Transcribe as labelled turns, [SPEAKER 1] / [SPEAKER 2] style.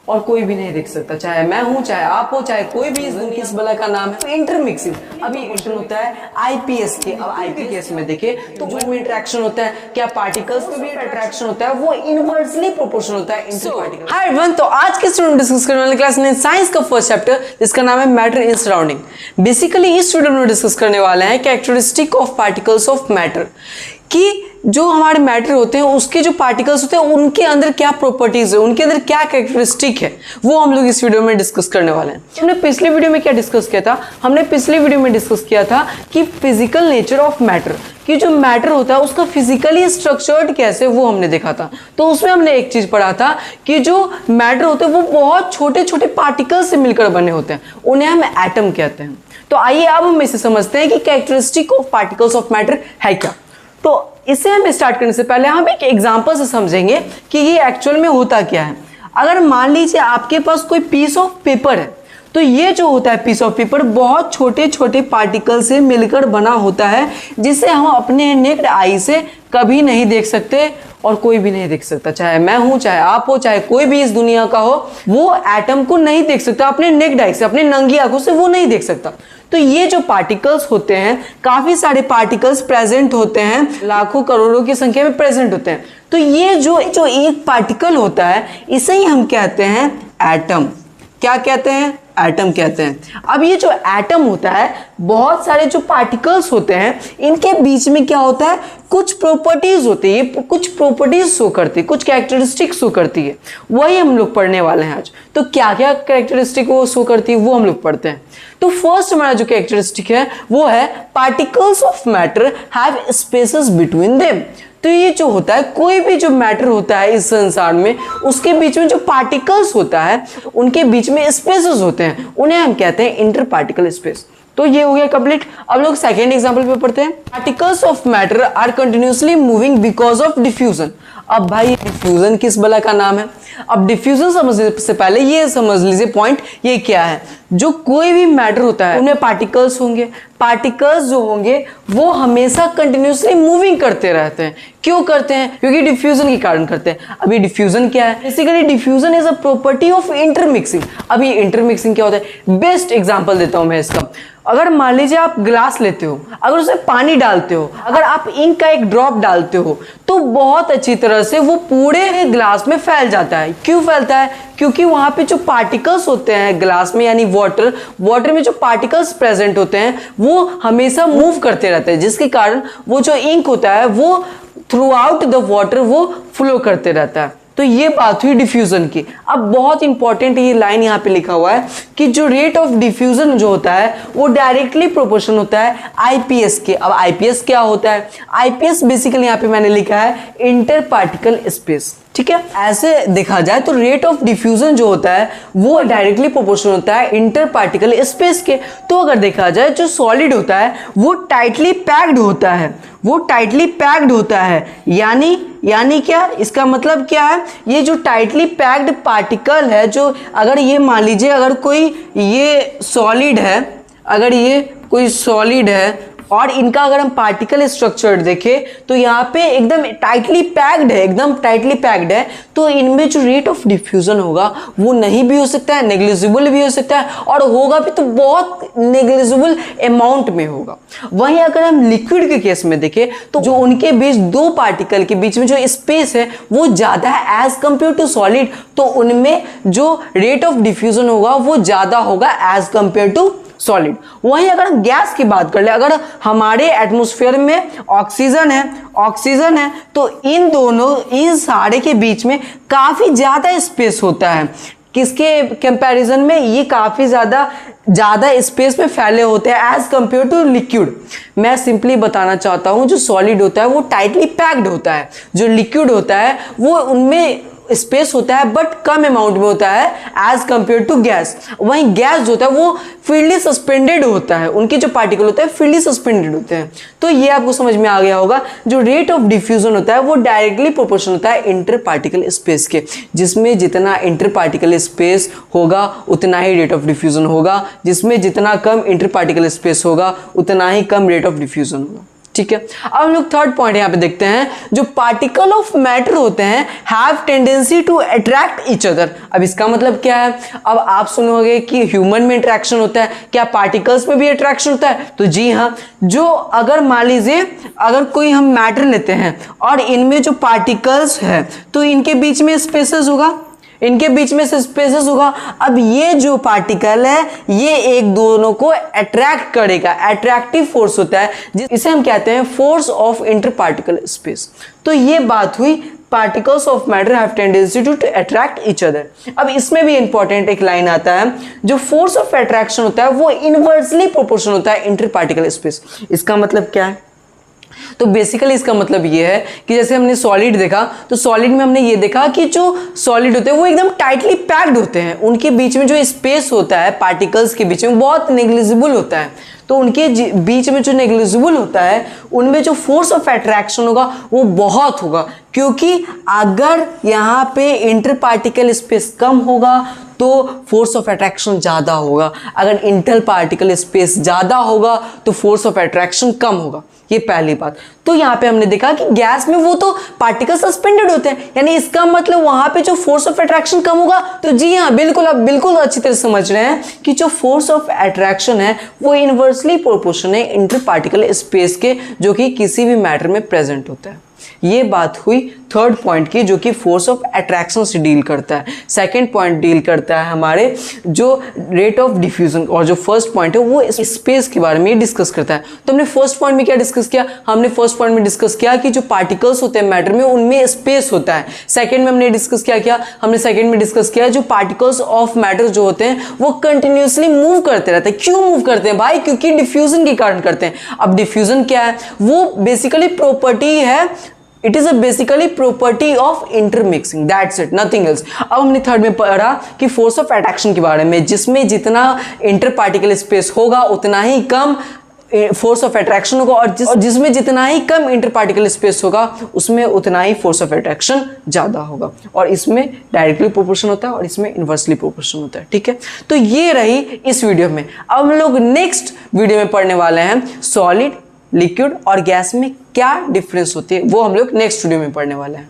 [SPEAKER 1] और कोई भी नहीं देख सकता, चाहे मैं हूं, चाहे आप हो, चाहे कोई भी। किस बला का नाम है? इंटरमिक्सिंग। अभी क्वेश्चन होता है आईपीएस के। अब आईपीएस में देखें तो जो इंटरेक्शन होता है, क्या पार्टिकल्स में भी इंटरेक्शन होता है, वो इनवर्सली प्रोपोर्शनल होता है इंटरपार्टिकल। हाय एवरीवन, तो आज के स्टूडेंट डिस्कस करने वाले क्लास में साइंस का फर्स्ट चैप्टर जिसका नाम है मैटर इन सराउंडिंग। बेसिकली इस वीडियो में डिस्कस करने वाले हैं characteristic of particles of matter, कि जो हमारे मैटर होते हैं उसके जो पार्टिकल्स होते हैं उनके अंदर क्या प्रॉपर्टीज है, उनके अंदर क्या कैरेक्टरिस्टिक है, वो हम लोग इस वीडियो में डिस्कस करने वाले हैं। हमने पिछले वीडियो में क्या डिस्कस किया था? हमने पिछले वीडियो में डिस्कस किया था कि फिजिकल नेचर ऑफ मैटर, कि जो मैटर होता है उसका फिजिकली स्ट्रक्चर्ड कैसे, वो हमने देखा था। तो उसमें हमने एक चीज पढ़ा था कि जो मैटर होते हैं वो बहुत छोटे छोटे पार्टिकल्स से मिलकर बने होते हैं, उन्हें हम एटम कहते हैं। तो आइए अब हम इसे समझते हैं कि characteristic of particles of matter है क्या। तो इससे हम स्टार्ट करने से पहले हम एक एग्जांपल से समझेंगे कि ये एक्चुअल में होता क्या है। अगर मान लीजिए आपके पास कोई पीस ऑफ पेपर है, तो ये जो होता है पीस ऑफ पेपर बहुत छोटे छोटे पार्टिकल से मिलकर बना होता है, जिसे हम अपने नेक्ड आई से कभी नहीं देख सकते और कोई भी नहीं देख सकता, चाहे मैं हूं, चाहे आप हो, चाहे कोई भी इस दुनिया का हो, वो एटम को नहीं देख सकता अपने नेक्ड आई से, अपने नंगी आंखों से वो नहीं देख सकता। तो ये जो पार्टिकल्स होते हैं, काफी सारे पार्टिकल्स प्रेजेंट होते हैं, लाखों करोड़ों की संख्या में प्रेजेंट होते हैं। तो ये जो एक पार्टिकल होता है इसे ही हम कहते हैं एटम। क्या कहते हैं? एटम कहते हैं। अब ये जो एटम होता है, बहुत सारे जो पार्टिकल्स होते हैं इनके बीच में क्या होता है, कुछ प्रॉपर्टीज होती है, ये कुछ प्रॉपर्टीज शो करती है, कुछ कैरेक्टरिस्टिक शो करती है, वही हम लोग पढ़ने वाले हैं आज। तो क्या क्या कैरेक्टरिस्टिक वो शो करती है वो हम लोग पढ़ते हैं। तो फर्स्ट हमारा जो कैरेक्टरिस्टिक है वो है particles of matter have spaces between them. तो ये जो होता है, कोई भी जो मैटर होता है इस संसार में, उसके बीच में जो पार्टिकल्स होता है उनके बीच में स्पेसेस होते हैं, उन्हें हम कहते हैं इंटर पार्टिकल स्पेस। तो ये हो गया कंप्लीट। अब लोग सेकेंड एग्जांपल पे पढ़ते हैं। Particles of matter are continuously moving because of diffusion. अब भाई डिफ्यूजन किस बला का नाम है? अब डिफ्यूजन समझने से पहले ये समझ लीजिए पॉइंट ये क्या है। जो कोई भी मैटर होता है उनमें पार्टिकल्स होंगे, पार्टिकल्स जो होंगे वो हमेशा कंटिन्यूअसली मूविंग करते रहते हैं। क्यों करते हैं? क्योंकि डिफ्यूजन के कारण करते हैं। अभी डिफ्यूजन क्या है? Basically diffusion is a property of intermixing. अभी इंटरमिक्सिंग क्या होता है? बेस्ट एग्जांपल देता हूं मैं इसका। अगर मान लीजिए आप ग्लास लेते हो, अगर उसमें पानी डालते हो, अगर आप इंक का एक ड्रॉप डालते हो, तो बहुत अच्छी तरह से वो पूरे ग्लास में फैल जाता है। क्यों फैलता है? क्योंकि वहां पे जो पार्टिकल्स होते हैं ग्लास में, यानी वाटर में जो पार्टिकल्स प्रेजेंट होते हैं वो हमेशा मूव करते रहते हैं, जिसके कारण वो जो इंक होता है वो थ्रू आउट द वाटर वो फ्लो करते रहता है। तो ये बात हुई डिफ्यूजन की। अब बहुत इंपॉर्टेंट ये लाइन यहाँ पे लिखा हुआ है कि जो रेट ऑफ डिफ्यूजन जो होता है वो डायरेक्टली प्रोपोर्शनल होता है आईपीएस के। अब आईपीएस क्या होता है? आईपीएस बेसिकली यहाँ पे मैंने लिखा है इंटर पार्टिकल स्पेस। ठीक है, ऐसे देखा जाए तो रेट ऑफ डिफ्यूजन जो होता है वो डायरेक्टली प्रोपोर्शनल होता है इंटर पार्टिकल स्पेस के। तो अगर देखा जाए जो सॉलिड होता है वो टाइटली पैक्ड होता है, वो टाइटली पैक्ड होता है, यानी क्या? इसका मतलब क्या है? ये जो टाइटली पैक्ड पार्टिकल है, जो अगर ये मान लीजिए अगर कोई ये सॉलिड है, अगर ये कोई सॉलिड है और इनका अगर हम पार्टिकल स्ट्रक्चर देखें तो यहाँ पे एकदम टाइटली पैक्ड है, एकदम टाइटली पैक्ड है। तो इनमें जो रेट ऑफ डिफ्यूजन होगा वो नहीं भी हो सकता है, नेग्लिजिबल भी हो सकता है, और होगा भी तो बहुत नेग्लिजिबल अमाउंट में होगा। वहीं अगर हम लिक्विड के केस में देखें तो जो उनके बीच दो पार्टिकल के बीच में जो स्पेस है वो ज्यादा है एज कंपेयर टू सॉलिड, तो उनमें जो रेट ऑफ डिफ्यूजन होगा वो ज्यादा होगा एज कंपेयर टू सॉलिड। वहीं अगर हम गैस की बात कर ले, अगर हमारे एटमॉस्फेयर में ऑक्सीजन है तो इन सारे के बीच में काफी ज्यादा स्पेस होता है। किसके कंपैरिजन में? ये काफी ज्यादा स्पेस में फैले होते हैं एज कंपेयर टू लिक्विड। मैं सिंपली बताना चाहता हूं जो सॉलिड होता है वो टाइटली पैक्ड होता है, जो लिक्विड होता है वो उनमें स्पेस होता है बट कम अमाउंट में होता है एज कंपेयर टू गैस। वहीं गैस जो होता है वो फील्डली सस्पेंडेड होता है, उनके जो पार्टिकल होते हैं फील्डली सस्पेंडेड होते हैं। तो ये आपको समझ में आ गया होगा, जो रेट ऑफ डिफ्यूजन होता है वो डायरेक्टली प्रोपोर्शनल होता है इंटर पार्टिकल स्पेस के, जिसमें जितना इंटर पार्टिकल स्पेस होगा उतना ही रेट ऑफ डिफ्यूजन होगा, जिसमें जितना कम इंटर पार्टिकल स्पेस होगा उतना ही कम रेट ऑफ डिफ्यूजन होगा। ठीक है। अब हम लोग थर्ड पॉइंट यहाँ पे देखते हैं, जो पार्टिकल ऑफ मैटर होते हैं have tendency to attract each other. अब इसका मतलब क्या है? अब आप सुनोगे कि ह्यूमन में इंटरेक्शन होता है, क्या पार्टिकल्स में भी अट्रैक्शन होता है? तो जी हाँ, जो अगर मान लीजिए अगर कोई हम मैटर लेते हैं और इनमें जो पार्टिकल्स है तो इनके बीच में स्पेसेस होगा, इनके बीच में से स्पेसेस होगा। अब ये जो पार्टिकल है ये एक दोनों को अट्रैक्ट करेगा, अट्रैक्टिव फोर्स होता है, इसे हम कहते हैं force of inter particle space. तो ये बात हुई particles of matter have tendency to attract each other. अब इसमें भी इंपॉर्टेंट एक लाइन आता है, जो फोर्स ऑफ अट्रैक्शन होता है वो इनवर्सली प्रोपोर्शनल होता है इंटर पार्टिकल स्पेस। इसका मतलब क्या है? तो बेसिकली इसका मतलब ये है कि जैसे हमने सॉलिड देखा, तो सॉलिड में हमने ये देखा कि जो सॉलिड होते हैं वो एकदम टाइटली पैक्ड होते हैं, उनके बीच में जो स्पेस होता है पार्टिकल्स के बीच में बहुत नेग्लिजिबल होता है। तो उनके बीच में जो नेग्लिजिबल होता है उनमें जो फोर्स ऑफ अट्रैक्शन होगा वो बहुत होगा, क्योंकि अगर यहाँ पे इंटर पार्टिकल स्पेस कम होगा तो फोर्स ऑफ अट्रैक्शन ज़्यादा होगा, अगर इंटर पार्टिकल स्पेस ज़्यादा होगा तो फोर्स ऑफ अट्रैक्शन कम होगा। ये पहली बात। तो यहाँ पे हमने देखा कि गैस में वो तो पार्टिकल सस्पेंडेड होते हैं, यानी इसका मतलब वहां पे जो फोर्स ऑफ अट्रैक्शन कम होगा। तो जी हाँ, बिल्कुल, आप बिल्कुल अच्छी तरह समझ रहे हैं कि जो फोर्स ऑफ अट्रैक्शन है वो इनवर्सली प्रोपोर्शनल है इंटर पार्टिकल स्पेस के, जो कि किसी भी मैटर में प्रेजेंट होता है। ये बात हुई थर्ड पॉइंट की, जो कि फोर्स ऑफ अट्रैक्शन से डील करता है। सेकंड पॉइंट डील करता है हमारे जो रेट ऑफ डिफ्यूजन, और जो फर्स्ट पॉइंट है वो स्पेस के बारे में डिस्कस करता है। तो हमने फर्स्ट पॉइंट में क्या डिस्कस किया? हमने फर्स्ट पॉइंट में डिस्कस किया कि जो पार्टिकल्स होते हैं मैटर में उनमें स्पेस होता है। सेकंड में हमने डिस्कस किया हमने सेकंड में डिस्कस किया जो पार्टिकल्स ऑफ मैटर जो होते हैं वो कंटिन्यूसली मूव करते रहते हैं। क्यों मूव करते हैं भाई? क्योंकि डिफ्यूजन के कारण करते हैं। अब डिफ्यूजन क्या है? वो बेसिकली प्रॉपर्टी है, it is a basically property of intermixing, that's it, nothing else. अब हमने थर्ड में पढ़ा कि फोर्स ऑफ अट्रैक्शन के बारे में, जिसमें जितना इंटर पार्टिकल स्पेस होगा उतना ही कम फोर्स ऑफ अट्रैक्शन होगा, और जिसमें जितना ही कम इंटर पार्टिकल स्पेस होगा उसमें उतना ही फोर्स ऑफ अट्रैक्शन ज्यादा होगा। और इसमें डायरेक्टली प्रोपोर्शन होता है और इसमें इनवर्सली प्रोपोर्शन होता है। ठीक है, तो ये रही इस वीडियो में। अब हम लोग नेक्स्ट वीडियो में पढ़ने वाले हैं सॉलिड, लिक्विड और गैस में क्या डिफरेंस होती है, वो हम लोग नेक्स्ट वीडियो में पढ़ने वाले हैं।